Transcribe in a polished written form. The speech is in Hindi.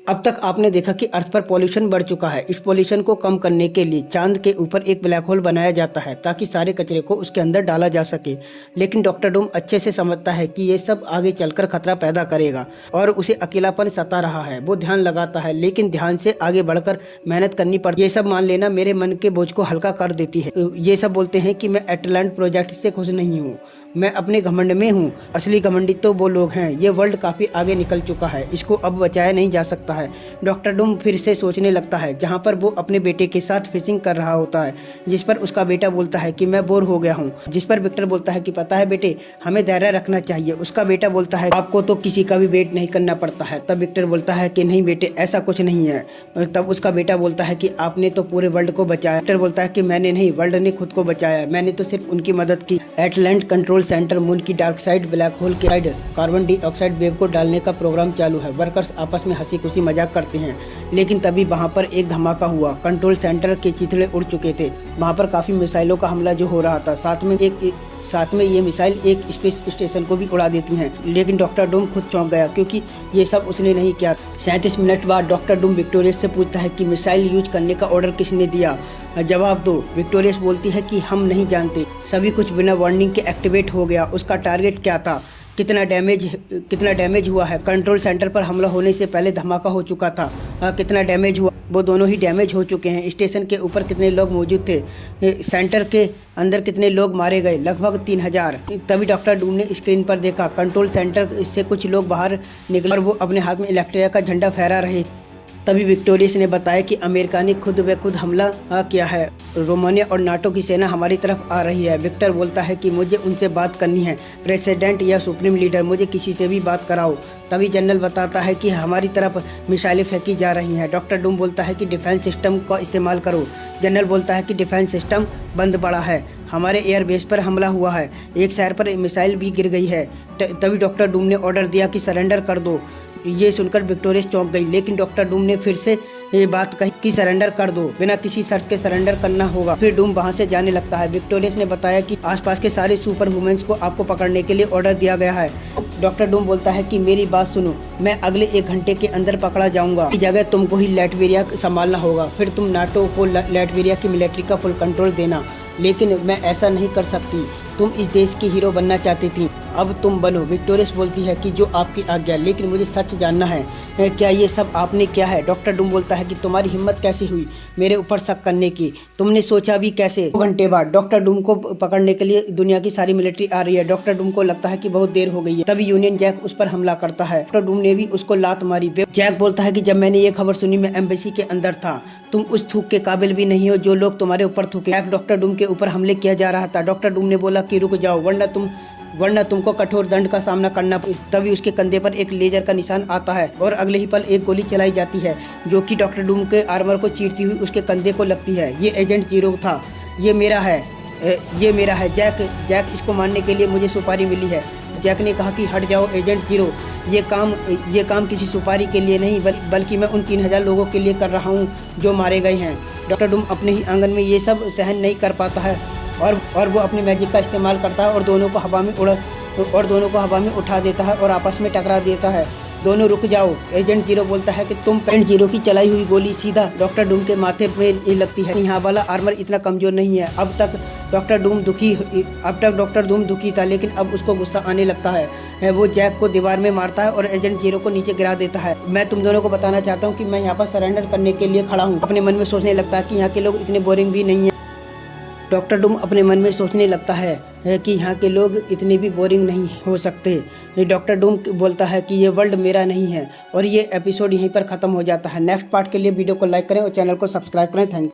अब तक आपने देखा कि अर्थ पर पॉल्यूशन बढ़ चुका है। इस पॉल्यूशन को कम करने के लिए चांद के ऊपर एक ब्लैक होल बनाया जाता है ताकि सारे कचरे को उसके अंदर डाला जा सके। लेकिन डॉक्टर डूम अच्छे से समझता है कि ये सब आगे चलकर खतरा पैदा करेगा और उसे अकेलापन सता रहा है। वो ध्यान लगाता है लेकिन ध्यान से आगे बढ़कर मेहनत करनी पड़ती है। ये सब मान लेना मेरे मन के बोझ को हल्का कर देती है। ये सब बोलते हैं कि मैं एटलांट प्रोजेक्ट से खुश नहीं हूँ, मैं अपने घमंड में हूँ। असली घमंडी तो वो लोग हैं। ये वर्ल्ड काफी आगे निकल चुका है, इसको अब बचाया नहीं जा सकता है। डॉक्टर डूम फिर से सोचने लगता है जहाँ पर वो अपने बेटे के साथ फिशिंग कर रहा होता है, जिस पर उसका बेटा बोलता है कि मैं बोर हो गया हूँ। जिस पर विक्टर बोलता है कि पता है बेटे, हमें धैर्य रखना चाहिए। उसका बेटा बोलता है आपको तो किसी का भी वेट नहीं करना पड़ता है। तब विक्टर बोलता है कि नहीं बेटे, ऐसा कुछ नहीं है। तब उसका बेटा बोलता है कि आपने तो पूरे वर्ल्ड को बचाया। विक्टर बोलता है कि मैंने नहीं, वर्ल्ड ने खुद को बचाया, मैंने तो सिर्फ उनकी मदद की। एटलांट कंट्रोल सेंटर मून की डार्क साइड ब्लैक होल के साइड कार्बन डाइऑक्साइड वेव को डालने का प्रोग्राम चालू है। वर्कर्स आपस में हंसी खुशी मजाक करते हैं, लेकिन तभी वहां पर एक धमाका हुआ। कंट्रोल सेंटर के चिथड़े उड़ चुके थे। वहां पर काफी मिसाइलों का हमला जो हो रहा था, साथ में ये मिसाइल एक स्पेस स्टेशन को भी उड़ा देती हैं। लेकिन डॉक्टर डूम खुद चौंक गया क्योंकि ये सब उसने नहीं किया। 37 मिनट बाद डॉक्टर डूम विक्टोरियस से पूछता है कि मिसाइल यूज करने का ऑर्डर किसने दिया, जवाब दो। विक्टोरियस बोलती है कि हम नहीं जानते, सभी कुछ बिना वार्निंग के एक्टिवेट हो गया। उसका टारगेट क्या था, कितना डैमेज हुआ है। कंट्रोल सेंटर पर हमला होने से पहले धमाका हो चुका था। कितना डैमेज हुआ, वो दोनों ही डैमेज हो चुके हैं। स्टेशन के ऊपर कितने लोग मौजूद थे, सेंटर के अंदर कितने लोग मारे गए, लगभग 3000। तभी डॉक्टर डूम ने स्क्रीन पर देखा, कंट्रोल सेंटर से कुछ लोग बाहर निकले और वो अपने हाथ में इलेक्ट्रिया का झंडा फहरा रहे। तभी विक्टोरियस ने बताया कि अमेरिका ने खुद ब खुद हमला किया है। रोमानिया और नाटो की सेना हमारी तरफ आ रही है। विक्टर बोलता है कि मुझे उनसे बात करनी है, प्रेसिडेंट या सुप्रीम लीडर, मुझे किसी से भी बात कराओ। तभी जनरल बताता है कि हमारी तरफ मिसाइलें फेंकी जा रही हैं। डॉक्टर डूम बोलता है कि डिफेंस सिस्टम का इस्तेमाल करो। जनरल बोलता है कि डिफेंस सिस्टम बंद पड़ा है, हमारे एयरबेस पर हमला हुआ है, एक शहर पर मिसाइल भी गिर गई है। तभी डॉक्टर डूम ने ऑर्डर दिया कि सरेंडर कर दो। ये सुनकर विक्टोरियस चौंक गई, लेकिन डॉक्टर डूम ने फिर से ये बात कही कि सरेंडर कर दो, बिना किसी शर्त के सरेंडर करना होगा। फिर डूम वहां से जाने लगता है। विक्टोरियस ने बताया कि आसपास के सारे सुपर वुमेन्स को आपको पकड़ने के लिए ऑर्डर दिया गया है। डॉक्टर डूम बोलता है कि मेरी बात सुनो, मैं अगले 1 घंटे के अंदर पकड़ा जाऊंगा। इस जगह तुमको ही लैटविरिया संभालना होगा, फिर तुम नाटो को लैटविरिया की मिलिट्री का फुल कंट्रोल देना। लेकिन मैं ऐसा नहीं कर सकती, तुम इस देश की हीरो बनना चाहती थी, अब तुम बनो। विक्टोरियस बोलती है कि जो आपकी आज्ञा, लेकिन मुझे सच जानना है, क्या ये सब आपने किया है। डॉक्टर डूम बोलता है कि तुम्हारी हिम्मत कैसे हुई मेरे ऊपर शक करने की, तुमने सोचा भी कैसे। 2 घंटे बाद डॉक्टर डूम को पकड़ने के लिए दुनिया की सारी मिलिट्री आ रही है। डॉक्टर डूम को लगता है कि बहुत देर हो गई है। तभी यूनियन जैक उस पर हमला करता है। डॉक्टर डूम ने भी उसको लात मारी। जैक बोलता है कि जब मैंने ये खबर सुनी मैं एम्बेसी के अंदर था, तुम उस थूक के काबिल भी नहीं हो जो लोग तुम्हारे ऊपर थूके। जैक डॉक्टर डूम के ऊपर हमले किया जा रहा था। डॉक्टर डूम ने बोला कि रुक जाओ, वरना तुमको कठोर दंड का सामना करना। तभी उसके कंधे पर एक लेजर का निशान आता है और अगले ही पल एक गोली चलाई जाती है जो कि डॉक्टर डूम के आर्मर को चीरती हुई उसके कंधे को लगती है। ये एजेंट जीरो था, ये मेरा है जैक, इसको मारने के लिए मुझे सुपारी मिली है। जैक ने कहा कि हट जाओ एजेंट जीरो, ये काम किसी सुपारी के लिए नहीं बल्कि मैं उन 3000 लोगों के लिए कर रहा हूँ जो मारे गए हैं। डॉक्टर डूम अपने ही आंगन में ये सब सहन नहीं कर पाता है और वो अपनी मैजिक का इस्तेमाल करता है और दोनों को हवा में उठा देता है और आपस में टकरा देता है। दोनों रुक जाओ, एजेंट जीरो बोलता है कि एजेंट जीरो की चलाई हुई गोली सीधा डॉक्टर डूम के माथे में लगती है। यहाँ वाला आर्मर इतना कमजोर नहीं है। अब तक डॉक्टर डूम दुखी था, लेकिन अब उसको गुस्सा आने लगता है। वो जैक को दीवार में मारता है और एजेंट जीरो को नीचे गिरा देता है। मैं तुम दोनों को बताना चाहता हूँ कि मैं यहाँ पर सरेंडर करने के लिए खड़ा हूँ। अपने मन में सोचने लगता है कि यहाँ के लोग इतने बोरिंग भी नहीं है। डॉक्टर डूम अपने मन में सोचने लगता है कि यहाँ के लोग इतने भी बोरिंग नहीं हो सकते। डॉक्टर डूम बोलता है कि ये वर्ल्ड मेरा नहीं है और ये एपिसोड यहीं पर ख़त्म हो जाता है। नेक्स्ट पार्ट के लिए वीडियो को लाइक करें और चैनल को सब्सक्राइब करें। Thank you.